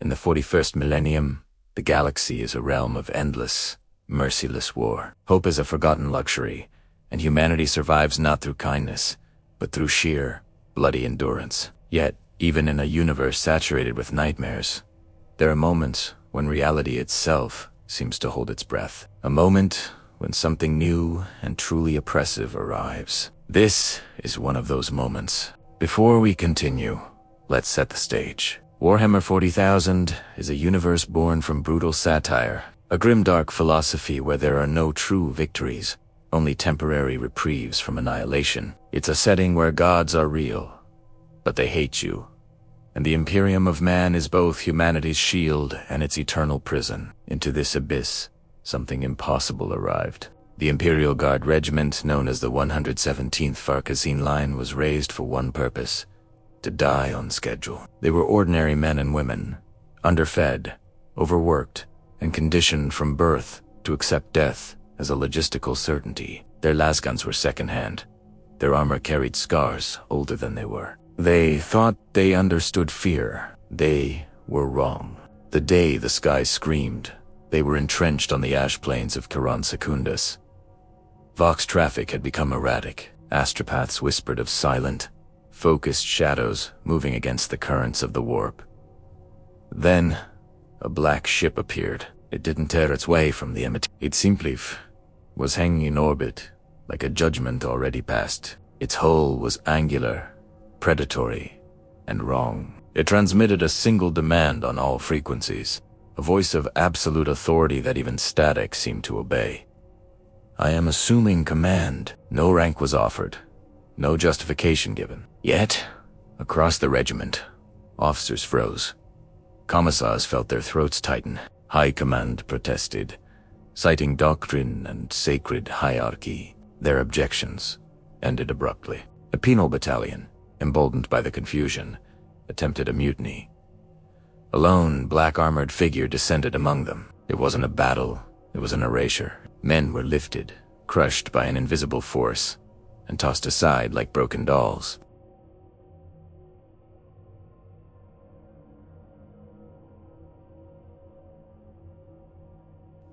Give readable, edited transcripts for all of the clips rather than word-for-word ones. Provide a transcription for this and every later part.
In the 41st millennium, the galaxy is a realm of endless, merciless war. Hope is a forgotten luxury, and humanity survives not through kindness, but through sheer, bloody endurance. Yet, even in a universe saturated with nightmares, there are moments when reality itself seems to hold its breath. A moment when something new and truly oppressive arrives. This is one of those moments. Before we continue, let's set the stage. Warhammer 40,000 is a universe born from brutal satire, a grimdark philosophy where there are no true victories, only temporary reprieves from annihilation. It's a setting where gods are real, but they hate you, and the Imperium of Man is both humanity's shield and its eternal prison. Into this abyss, something impossible arrived. The Imperial Guard Regiment, known as the 117th Farkazine Line, was raised for one purpose: to die on schedule. They were ordinary men and women, underfed, overworked, and conditioned from birth to accept death as a logistical certainty. Their lasguns were secondhand. Their armor carried scars older than they were. They thought they understood fear. They were wrong. The day the skies screamed, they were entrenched on the ash plains of Kiran Secundus. Vox traffic had become erratic. Astropaths whispered of silent, focused shadows moving against the currents of the warp. Then, a black ship appeared. It didn't tear its way from the It simply was hanging in orbit, like a judgment already passed. Its hull was angular, predatory, and wrong. It transmitted a single demand on all frequencies, a voice of absolute authority that even static seemed to obey. "I am assuming command." No rank was offered, no justification given. Yet, across the regiment, officers froze. Commissars felt their throats tighten. High command protested, citing doctrine and sacred hierarchy. Their objections ended abruptly. A penal battalion, emboldened by the confusion, attempted a mutiny. A lone, black-armored figure descended among them. It wasn't a battle, it was an erasure. Men were lifted, crushed by an invisible force, and tossed aside like broken dolls.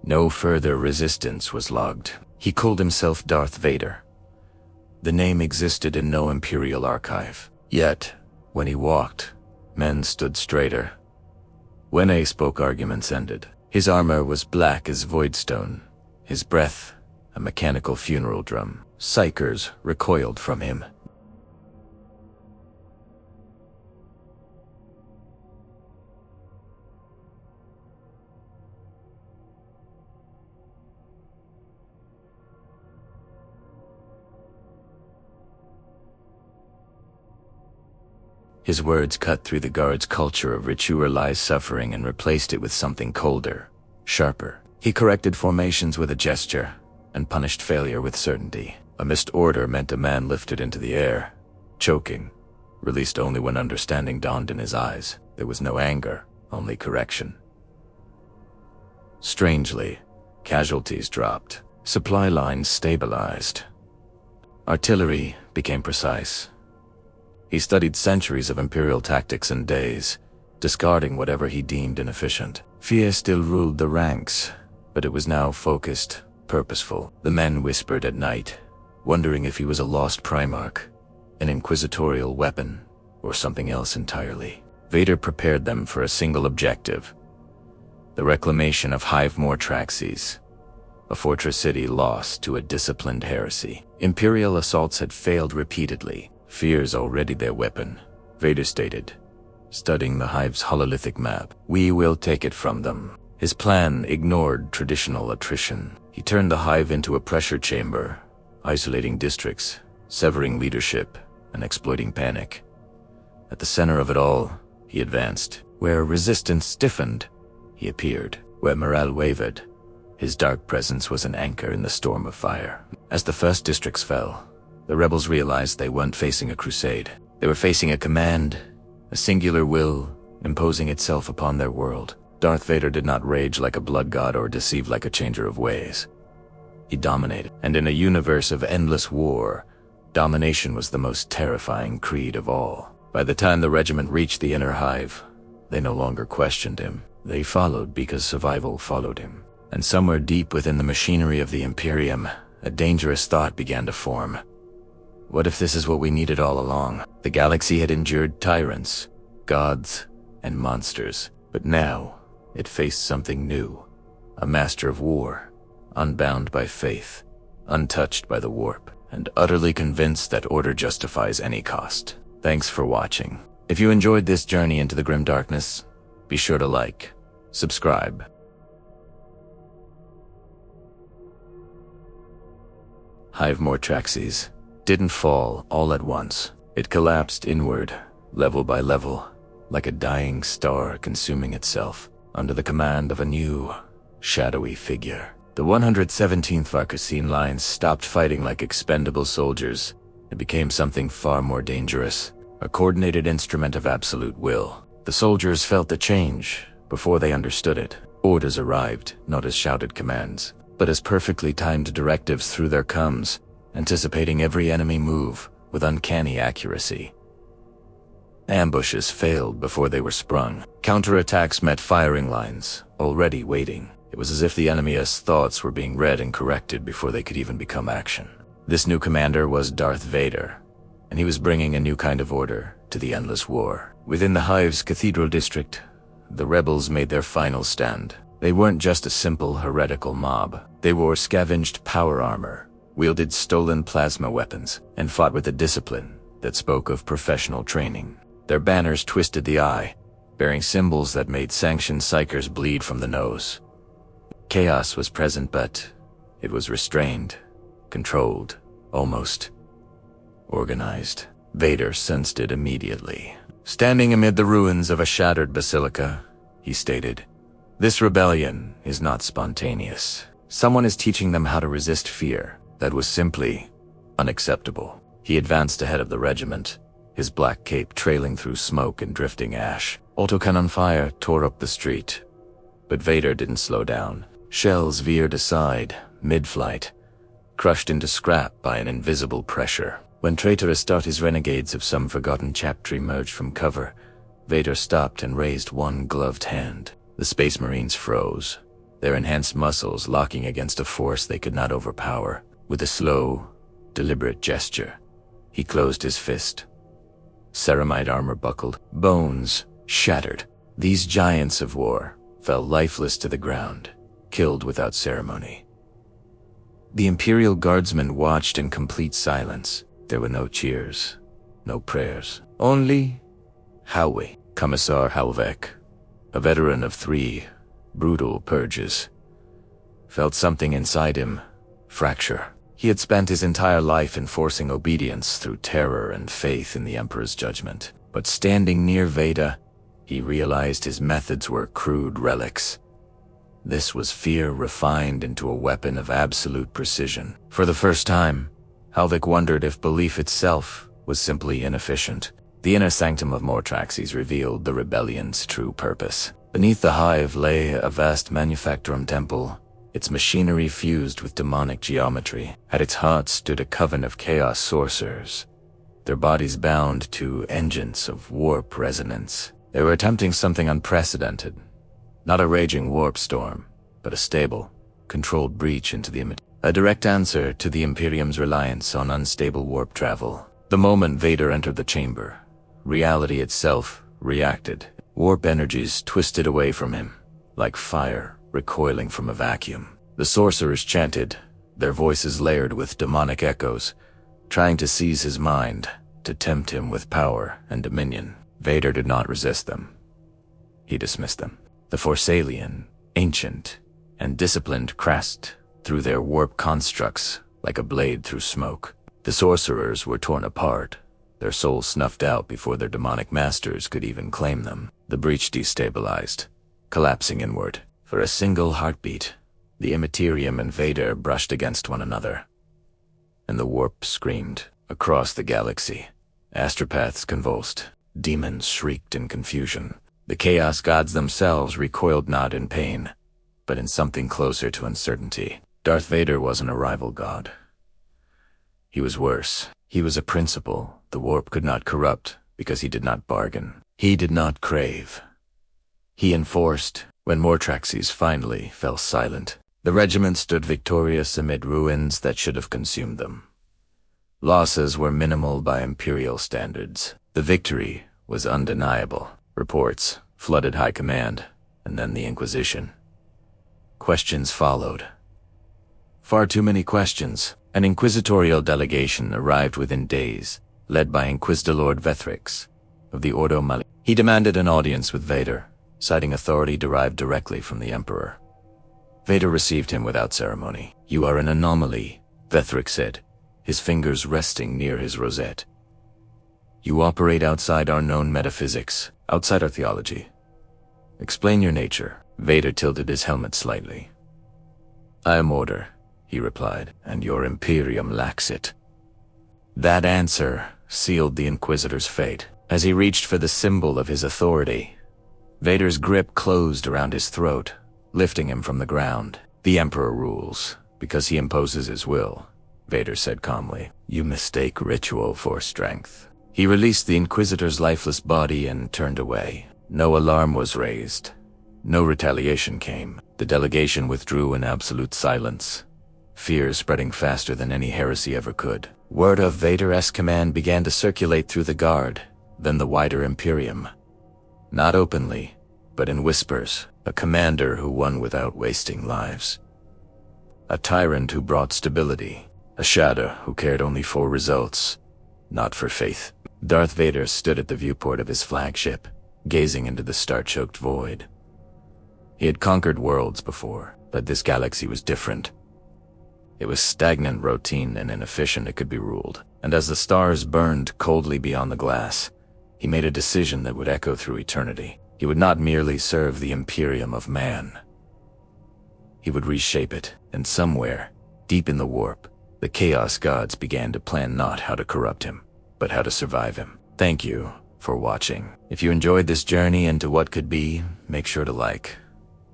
No further resistance was logged. He called himself Darth Vader. The name existed in no Imperial archive. Yet, when he walked, men stood straighter. When A spoke, arguments ended. His armor was black as voidstone, his breath a mechanical funeral drum. Psychers recoiled from him. His words cut through the guard's culture of ritualized suffering and replaced it with something colder, sharper. He corrected formations with a gesture and punished failure with certainty. A missed order meant a man lifted into the air, choking, released only when understanding dawned in his eyes. There was no anger, only correction. Strangely, casualties dropped. Supply lines stabilized. Artillery became precise. He studied centuries of Imperial tactics in days, discarding whatever he deemed inefficient. Fear still ruled the ranks, but it was now focused, purposeful. The men whispered at night, wondering if he was a lost Primarch, an inquisitorial weapon, or something else entirely. Vader prepared them for a single objective: the reclamation of Hive Mortraxes, a fortress city lost to a disciplined heresy. Imperial assaults had failed repeatedly. Fear's already their weapon, Vader stated, studying the Hive's hololithic map. "We will take it from them." His plan ignored traditional attrition. He turned the Hive into a pressure chamber, isolating districts, severing leadership, and exploiting panic. At the center of it all, he advanced. Where resistance stiffened, he appeared. Where morale wavered, his dark presence was an anchor in the storm of fire. As the first districts fell, the rebels realized they weren't facing a crusade. They were facing a command, a singular will imposing itself upon their world. Darth Vader did not rage like a blood god or deceive like a changer of ways. He dominated, and in a universe of endless war, domination was the most terrifying creed of all. By the time the regiment reached the inner Hive, They no longer questioned him. They followed because survival followed him. And somewhere deep within the machinery of the Imperium, a dangerous thought began to form. What if this is what we needed all along? The galaxy had endured tyrants, gods, and monsters, but now it faced something new. A master of war, unbound by faith, untouched by the warp, and utterly convinced that order justifies any cost. Thanks for watching. If you enjoyed this journey into the grim darkness, be sure to like, subscribe. Hive Mortraxes didn't fall all at once. It collapsed inward, level by level, like a dying star consuming itself, under the command of a new, shadowy figure. The 117th Varkasine lines stopped fighting like expendable soldiers. It became something far more dangerous, a coordinated instrument of absolute will. The soldiers felt the change before they understood it. Orders arrived, not as shouted commands, but as perfectly timed directives through their coms, anticipating every enemy move with uncanny accuracy. Ambushes failed before they were sprung. Counterattacks met firing lines, already waiting. It was as if the enemy's thoughts were being read and corrected before they could even become action. This new commander was Darth Vader, and he was bringing a new kind of order to the endless war. Within the Hive's Cathedral District, the rebels made their final stand. They weren't just a simple heretical mob. They wore scavenged power armor, wielded stolen plasma weapons, and fought with a discipline that spoke of professional training. Their banners twisted the eye, bearing symbols that made sanctioned psychers bleed from the nose. Chaos was present, but it was restrained, controlled, almost organized. Vader sensed it immediately. Standing amid the ruins of a shattered basilica, he stated, "This rebellion is not spontaneous. Someone is teaching them how to resist fear. That was simply unacceptable." He advanced ahead of the regiment, his black cape trailing through smoke and drifting ash. Autocannon fire tore up the street, but Vader didn't slow down. Shells veered aside, mid-flight, crushed into scrap by an invisible pressure. When traitorous Darty's renegades of some forgotten chapter emerged from cover, Vader stopped and raised one gloved hand. The Space Marines froze, their enhanced muscles locking against a force they could not overpower. With a slow, deliberate gesture, he closed his fist. Ceramide armor buckled, bones shattered. These giants of war fell lifeless to the ground, killed without ceremony. The Imperial Guardsmen watched in complete silence. There were no cheers, no prayers. Only Howie, Commissar Halvek, a veteran of 3 brutal purges, felt something inside him fracture. He had spent his entire life enforcing obedience through terror and faith in the Emperor's judgment. But standing near Vader, he realized his methods were crude relics. This was fear refined into a weapon of absolute precision. For the first time, Halvik wondered if belief itself was simply inefficient. The inner sanctum of Mortraxes revealed the rebellion's true purpose. Beneath the hive lay a vast manufactorum temple, its machinery fused with demonic geometry. At its heart stood a coven of chaos sorcerers, their bodies bound to engines of warp resonance. They were attempting something unprecedented. Not a raging warp storm, but a stable, controlled breach into the a direct answer to the Imperium's reliance on unstable warp travel. The moment Vader entered the chamber, reality itself reacted. Warp energies twisted away from him, like fire recoiling from a vacuum. The sorcerers chanted, their voices layered with demonic echoes, trying to seize his mind, to tempt him with power and dominion. Vader did not resist them. He dismissed them. The Forsalian, ancient, and disciplined, crashed through their warp constructs like a blade through smoke. The sorcerers were torn apart, their souls snuffed out before their demonic masters could even claim them. The breach destabilized, collapsing inward. For a single heartbeat, the Imperium and Vader brushed against one another, and the warp screamed across the galaxy. Astropaths convulsed, demons shrieked in confusion. The Chaos Gods themselves recoiled not in pain, but in something closer to uncertainty. Darth Vader wasn't a rival god. He was worse. He was a principle the warp could not corrupt because he did not bargain. He did not crave. he enforced. When Mortraxes finally fell silent, the regiment stood victorious amid ruins that should have consumed them. Losses were minimal by Imperial standards. The victory was undeniable. Reports flooded high command, and then the Inquisition. Questions followed. Far too many questions. An inquisitorial delegation arrived within days, led by Inquisitor Lord Vethrix of the Ordo Mali. He demanded an audience with Vader, citing authority derived directly from the Emperor. Vader received him without ceremony. "You are an anomaly," Vethrix said, his fingers resting near his rosette. "You operate outside our known metaphysics, outside our theology. Explain your nature." Vader tilted his helmet slightly. "I am order," he replied, "and your Imperium lacks it." That answer sealed the Inquisitor's fate. As he reached for the symbol of his authority, Vader's grip closed around his throat, lifting him from the ground. "The Emperor rules, because he imposes his will," Vader said calmly. "You mistake ritual for strength." He released the Inquisitor's lifeless body and turned away. No alarm was raised. No retaliation came. The delegation withdrew in absolute silence, fear spreading faster than any heresy ever could. Word of Vader's command began to circulate through the Guard, then the wider Imperium. Not openly, but in whispers. A commander who won without wasting lives. A tyrant who brought stability. A shadow who cared only for results, not for faith. Darth Vader stood at the viewport of his flagship, gazing into the star-choked void. He had conquered worlds before, but this galaxy was different. It was stagnant, routine, and inefficient. It could be ruled. And as the stars burned coldly beyond the glass, he made a decision that would echo through eternity. He would not merely serve the Imperium of Man. He would reshape it, and somewhere, deep in the warp, the Chaos Gods began to plan not how to corrupt him, but how to survive him. Thank you for watching. If you enjoyed this journey into what could be, make sure to like,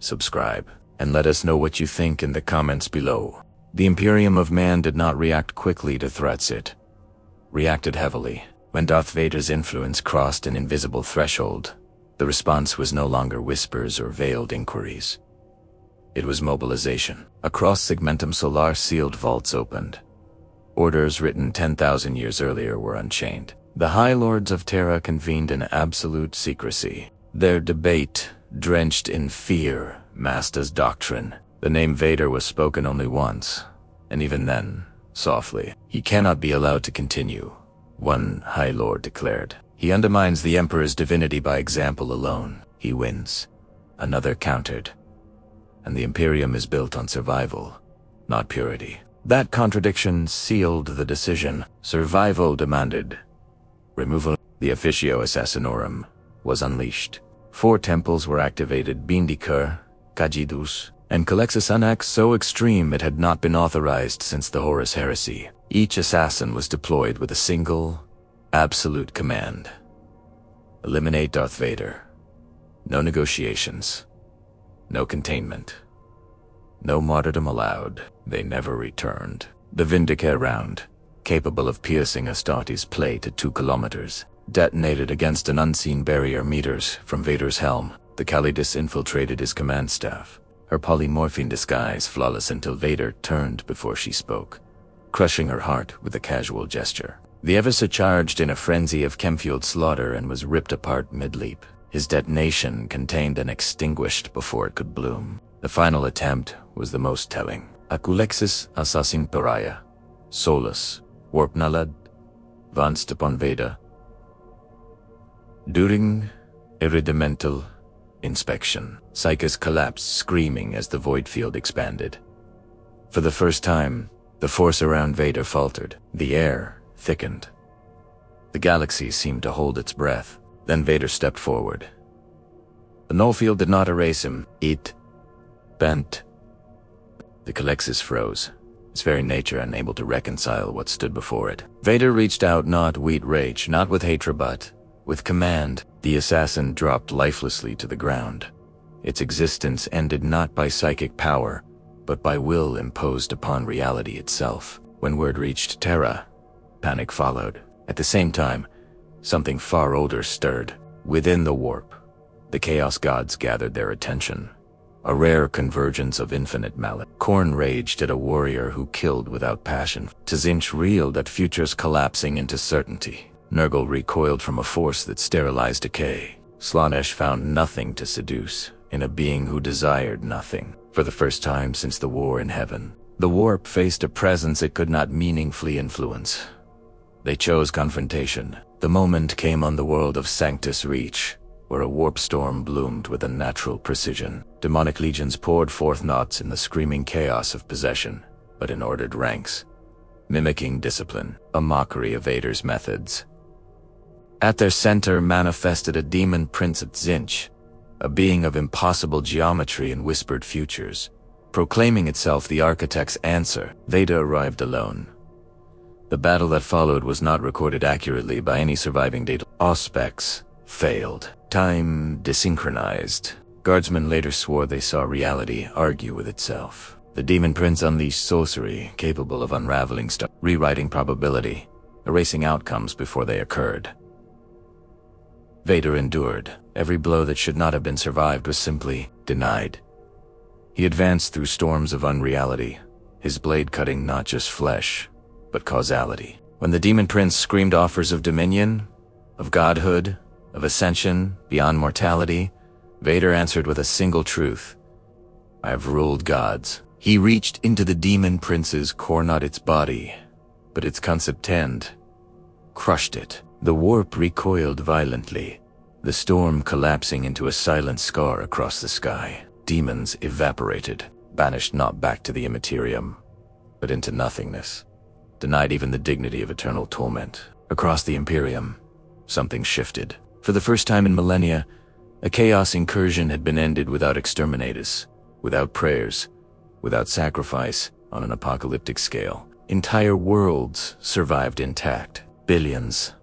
subscribe, and let us know what you think in the comments below. The Imperium of Man did not react quickly to threats. It reacted heavily. When Darth Vader's influence crossed an invisible threshold, the response was no longer whispers or veiled inquiries. It was mobilization. Across Segmentum Solar, sealed vaults opened. Orders written 10,000 years earlier were unchained. The High Lords of Terra convened in absolute secrecy. Their debate, drenched in fear, masked as doctrine. The name Vader was spoken only once, and even then, softly. "He cannot be allowed to continue," one High Lord declared. "He undermines the Emperor's divinity by example alone. He wins." Another countered. "And the Imperium is built on survival, not purity." That contradiction sealed the decision. Survival demanded removal. The Officio Assassinorum was unleashed. 4 temples were activated: Bindikur, Kajidus, and Calexis, an act so extreme it had not been authorized since the Horus Heresy. Each assassin was deployed with a single, absolute command: eliminate Darth Vader. No negotiations. No containment. No martyrdom allowed. They never returned. The Vindicare round, capable of piercing Astartes' plate at 2 kilometers, detonated against an unseen barrier meters from Vader's helm. The Calidus infiltrated his command staff, her polymorphine disguise flawless until Vader turned before she spoke, crushing her heart with a casual gesture. The Evisa charged in a frenzy of chem-fueled slaughter and was ripped apart mid-leap. His detonation contained and extinguished before it could bloom. The final attempt was the most telling. Aculexis assassin pariah, solus, warpnalad, vanced upon Vader. During a rudimental inspection, Psychus collapsed screaming as the void field expanded. For the first time, the force around Vader faltered. The air thickened. The galaxy seemed to hold its breath. Then Vader stepped forward. The null field did not erase him. It bent. The Calexis froze, its very nature unable to reconcile what stood before it. Vader reached out, not with rage, not with hatred, but with command. The assassin dropped lifelessly to the ground. Its existence ended not by psychic power, but by will imposed upon reality itself. When word reached Terra, panic followed. At the same time, something far older stirred. Within the warp, The Chaos Gods gathered their attention. A rare convergence of infinite malice. Khorne raged at a warrior who killed without passion. Tzinch reeled at futures collapsing into certainty. Nurgle recoiled from a force that sterilized decay. Slaanesh found nothing to seduce in a being who desired nothing. For the first time since the war in heaven, the warp faced a presence it could not meaningfully influence. They chose confrontation. The moment came on the world of Sanctus Reach, where a warp storm bloomed with unnatural precision. Demonic legions poured forth knots in the screaming chaos of possession, but in ordered ranks, mimicking discipline, a mockery of Vader's methods. At their center manifested a demon prince of Tzinch, a being of impossible geometry and whispered futures, proclaiming itself the architect's answer. Vader arrived alone. The battle that followed was not recorded accurately by any surviving data. Auspex failed. Time desynchronized. Guardsmen later swore they saw reality argue with itself. The demon prince unleashed sorcery capable of unraveling stuff, rewriting probability, erasing outcomes before they occurred. Vader endured. Every blow that should not have been survived was simply denied. He advanced through storms of unreality, his blade cutting not just flesh, but causality. When the demon prince screamed offers of dominion, of godhood, of ascension beyond mortality, Vader answered with a single truth: I have ruled gods. He reached into the demon prince's core, not its body, but its concept end, crushed it. The warp recoiled violently, the storm collapsing into a silent scar across the sky. Demons evaporated, banished not back to the Imperium, but into nothingness, denied even the dignity of eternal torment. Across the Imperium, something shifted. For the first time in millennia, a chaos incursion had been ended without exterminators, without prayers, without sacrifice on an apocalyptic scale. Entire worlds survived intact. Billions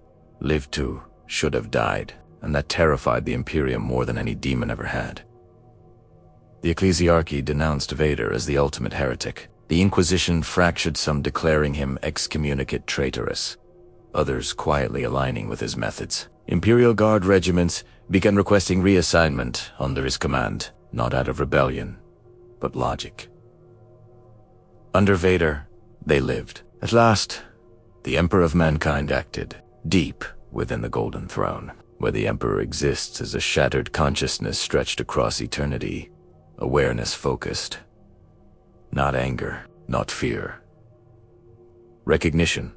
lived to, should have died, and that terrified the Imperium more than any demon ever had. The Ecclesiarchy denounced Vader as the ultimate heretic. The Inquisition fractured, some declaring him excommunicate traitorous, others quietly aligning with his methods. Imperial Guard regiments began requesting reassignment under his command, not out of rebellion, but logic. Under Vader, they lived. At last, the Emperor of Mankind acted, deep within the Golden Throne, where the Emperor exists as a shattered consciousness stretched across eternity, awareness focused. Not anger, not fear. Recognition.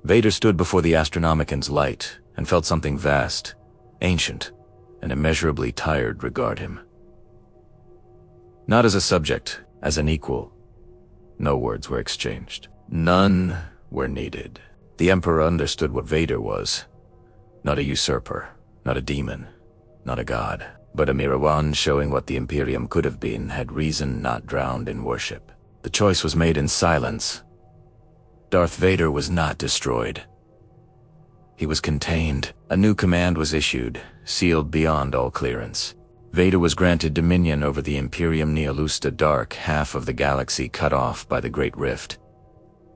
Vader stood before the Astronomican's light and felt something vast, ancient, and immeasurably tired regard him. Not as a subject, as an equal. No words were exchanged. None were needed. The Emperor understood what Vader was. Not a usurper, not a demon, not a god, but a Mirawan showing what the Imperium could have been had reason not drowned in worship. The choice was made in silence. Darth Vader was not destroyed. He was contained. A new command was issued, sealed beyond all clearance. Vader was granted dominion over the Imperium Neolusta Dark, half of the galaxy cut off by the Great Rift.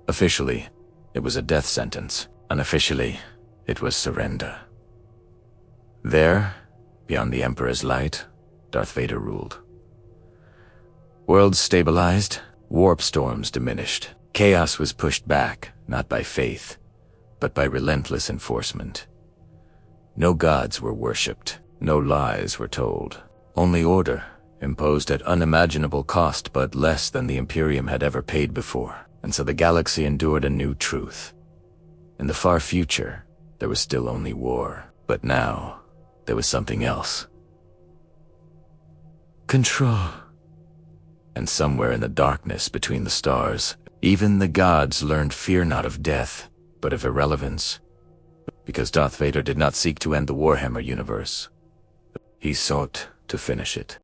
Officially, it was a death sentence. Unofficially, it was surrender. There, beyond the Emperor's light, Darth Vader ruled. Worlds stabilized, warp storms diminished. Chaos was pushed back, not by faith, but by relentless enforcement. No gods were worshipped, no lies were told. Only order, imposed at unimaginable cost but less than the Imperium had ever paid before. And so the galaxy endured a new truth. In the far future, there was still only war. But now, there was something else. Control. And somewhere in the darkness between the stars, even the gods learned fear not of death, but of irrelevance. Because Darth Vader did not seek to end the Warhammer universe. He sought to finish it.